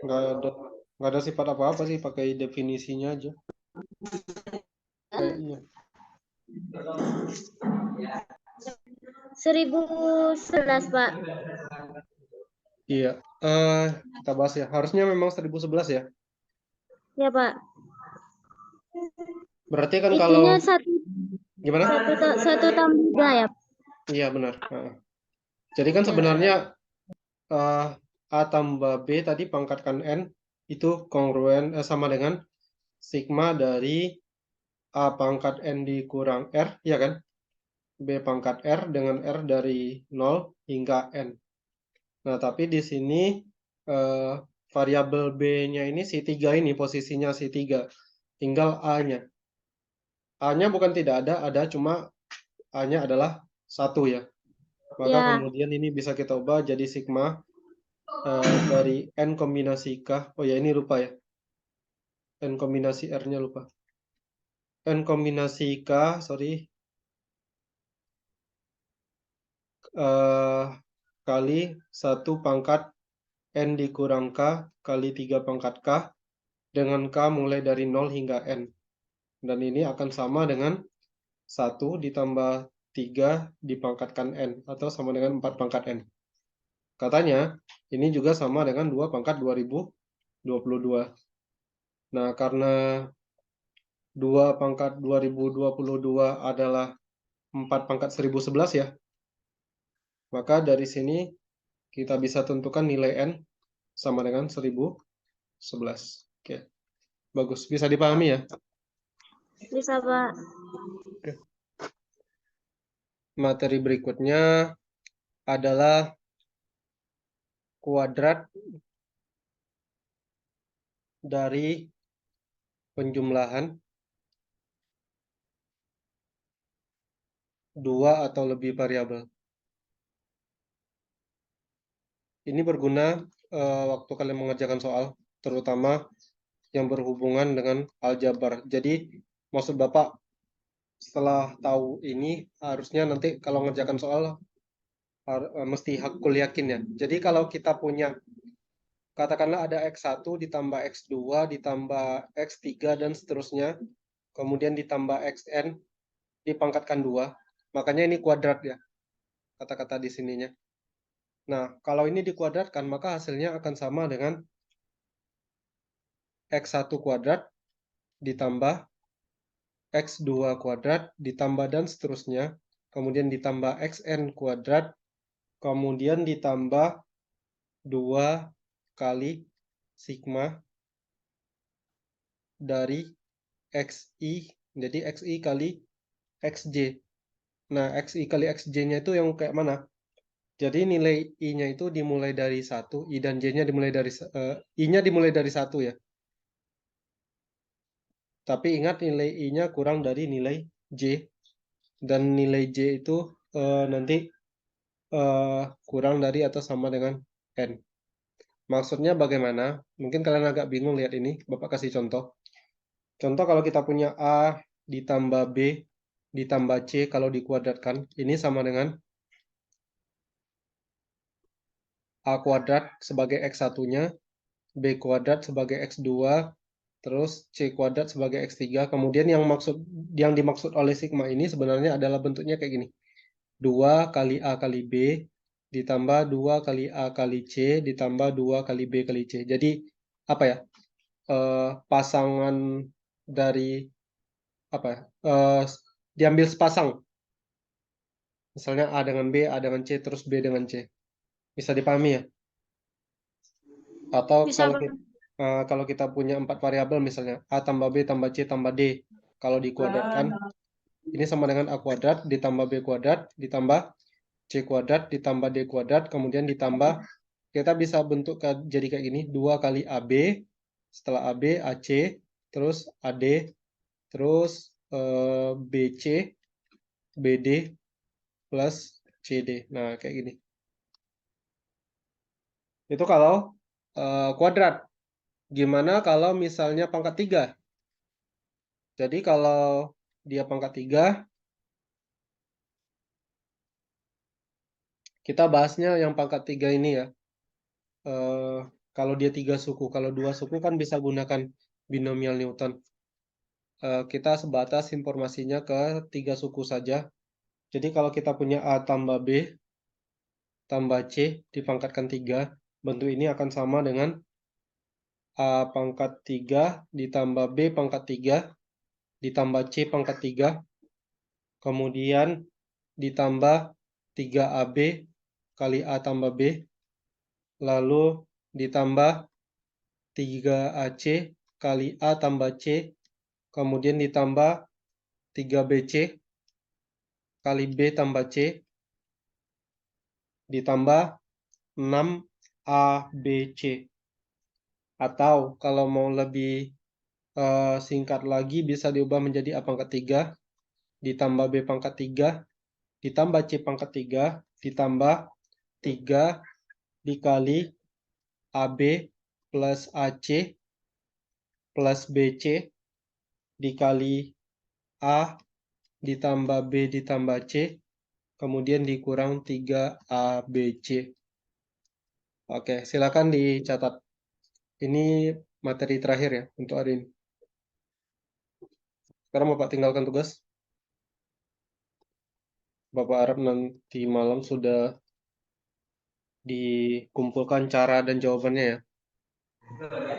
Speaker 1: Nggak ada sifat apa-apa sih, pakai definisinya aja. Kayaknya.
Speaker 3: 1011, Pak.
Speaker 1: Iya, kita bahas ya. Harusnya memang 1011 ya.
Speaker 3: Ya, Pak.
Speaker 1: Berarti kan
Speaker 3: Itunya
Speaker 1: kalau gimana?
Speaker 3: Satu tambah 3 ya.
Speaker 1: Iya benar. Jadi kan sebenarnya A tambah B tadi pangkatkan N itu kongruen sama dengan sigma dari A pangkat N dikurang R, ya kan? B pangkat R dengan R dari 0 hingga N. Nah, tapi di sini variabel B-nya ini si 3 ini, posisinya si 3. Tinggal A-nya. A-nya bukan tidak ada, cuma A-nya adalah 1 ya. Maka
Speaker 3: Ya.
Speaker 1: kemudian ini bisa kita ubah jadi sigma dari N kombinasi K. Oh ya, ini lupa ya. N kombinasi R-nya lupa. N kombinasi K, sorry. Kali 1 pangkat N dikurang K kali 3 pangkat K dengan K mulai dari 0 hingga N. Dan ini akan sama dengan 1 ditambah 3 dipangkatkan N, atau sama dengan 4 pangkat N. Katanya, ini juga sama dengan 2 pangkat 2022. Nah, karena 2 pangkat 2022 adalah 4 pangkat 1011 ya, maka dari sini kita bisa tentukan nilai N sama dengan 1011. Oke, bagus. Bisa dipahami ya?
Speaker 3: Bisa, Pak.
Speaker 1: Materi berikutnya adalah kuadrat dari penjumlahan 2 atau lebih variabel. Ini berguna waktu kalian mengerjakan soal, terutama yang berhubungan dengan aljabar. Jadi, maksud Bapak, setelah tahu ini, harusnya nanti kalau mengerjakan soal, mesti hakul yakin ya. Jadi, kalau kita punya, katakanlah ada X1 ditambah X2 ditambah X3 dan seterusnya, kemudian ditambah Xn dipangkatkan 2, makanya ini kuadrat ya, kata-kata di sininya. Nah, kalau ini dikuadratkan, maka hasilnya akan sama dengan X1 kuadrat ditambah X2 kuadrat ditambah dan seterusnya, kemudian ditambah Xn kuadrat, kemudian ditambah 2 kali sigma dari Xi, jadi Xi kali Xj. Nah, Xi kali Xj-nya itu yang kayak mana? Jadi nilai I-nya itu dimulai dari 1, I dan J-nya dimulai dari I-nya dimulai dari 1 ya. Tapi ingat nilai I-nya kurang dari nilai J. Dan nilai J itu nanti kurang dari atau sama dengan N. Maksudnya bagaimana? Mungkin kalian agak bingung lihat ini. Bapak kasih contoh. Contoh kalau kita punya A ditambah B ditambah C kalau dikuadratkan. Ini sama dengan A kuadrat sebagai X1-nya, B kuadrat sebagai X2, terus C kuadrat sebagai X3. Kemudian yang dimaksud oleh sigma ini sebenarnya adalah bentuknya kayak gini. 2 kali A kali B ditambah 2 kali A kali C ditambah 2 kali B kali C. Jadi apa ya? Pasangan dari apa ya? Diambil sepasang. Misalnya A dengan B, A dengan C, terus B dengan C. Bisa dipahami ya? Atau
Speaker 3: Bisa, Pak.
Speaker 1: kalau kita punya 4 variabel misalnya A tambah B tambah C tambah D, kalau dikuadratkan ini sama dengan A kuadrat ditambah B kuadrat ditambah C kuadrat ditambah D kuadrat, kemudian ditambah, kita bisa bentuk jadi kayak gini, 2 kali AB, setelah AB, AC, terus AD, terus BC, BD, plus CD. Nah, kayak gini. Itu kalau kuadrat. Gimana kalau misalnya pangkat 3? Jadi kalau dia pangkat 3, kita bahasnya yang pangkat 3 ini ya. Kalau dia 3 suku, kalau 2 suku kan bisa gunakan binomial Newton. Kita sebatas informasinya ke 3 suku saja. Jadi kalau kita punya A tambah B tambah C dipangkatkan 3, bentuk ini akan sama dengan A pangkat 3 ditambah B pangkat 3 ditambah C pangkat 3, kemudian ditambah 3AB kali A tambah B, lalu ditambah 3AC kali A tambah C, kemudian ditambah 3BC kali B tambah C, ditambah 6ABC. Atau kalau mau lebih singkat lagi bisa diubah menjadi A pangkat 3 ditambah B pangkat 3 ditambah C pangkat 3 ditambah 3 dikali AB plus AC plus BC dikali A ditambah B ditambah C, kemudian dikurang 3ABC. Oke, silakan dicatat. Ini materi terakhir ya untuk hari ini. Sekarang Bapak tinggalkan tugas. Bapak harap nanti malam sudah dikumpulkan cara dan jawabannya ya.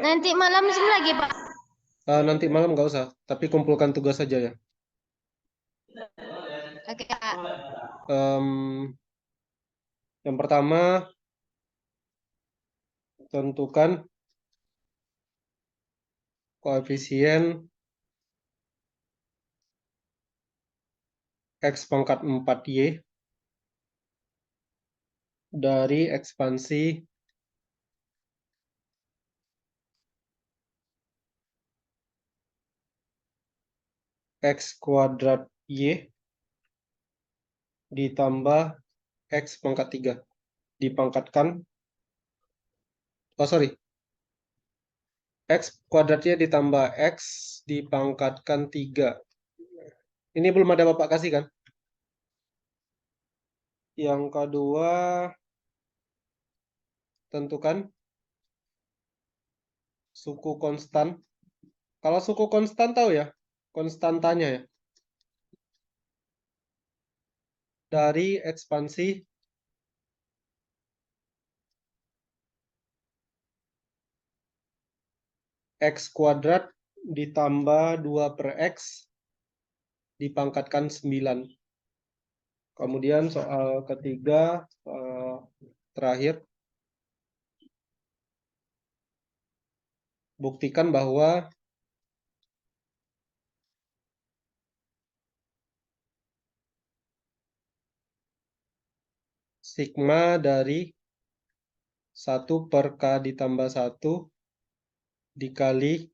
Speaker 3: Nanti malam lagi, Pak.
Speaker 1: Nanti malam nggak usah, tapi kumpulkan tugas saja ya.
Speaker 3: Oke, Kak.
Speaker 1: Yang pertama, tentukan koefisien X pangkat 4Y dari ekspansi X kuadrat Y ditambah X pangkat 3. Dipangkatkan, X kuadratnya ditambah X dipangkatkan 3. Ini belum ada Bapak kasih kan? Yang kedua, tentukan suku konstan. Kalau suku konstan tahu ya, konstantanya ya. Dari ekspansi X kuadrat ditambah 2 per X dipangkatkan 9. Kemudian soal ketiga, terakhir, buktikan bahwa sigma dari 1 per K ditambah 1 dikali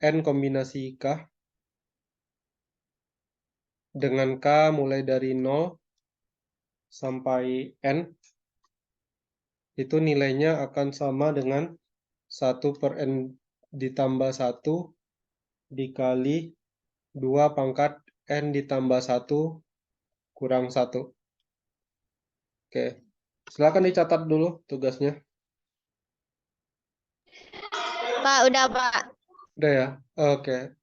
Speaker 1: N kombinasi K dengan K mulai dari 0 sampai N, itu nilainya akan sama dengan 1 per N ditambah 1 dikali 2 pangkat N ditambah 1 kurang 1. Oke, silakan dicatat dulu tugasnya.
Speaker 3: Pak, udah, Pak.
Speaker 1: Udah ya? Oke.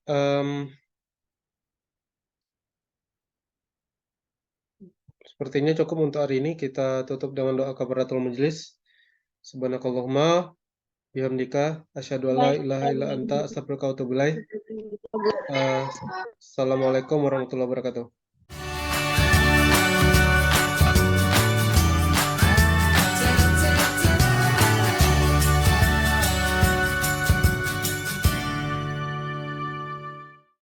Speaker 1: Sepertinya cukup untuk hari ini. Kita tutup dengan doa kafaratul majelis. Subhanakallahumma bihamdika asyhadu an la ilaha illa anta astaghfiruka wa atubu ilaik. Assalamualaikum warahmatullahi wabarakatuh.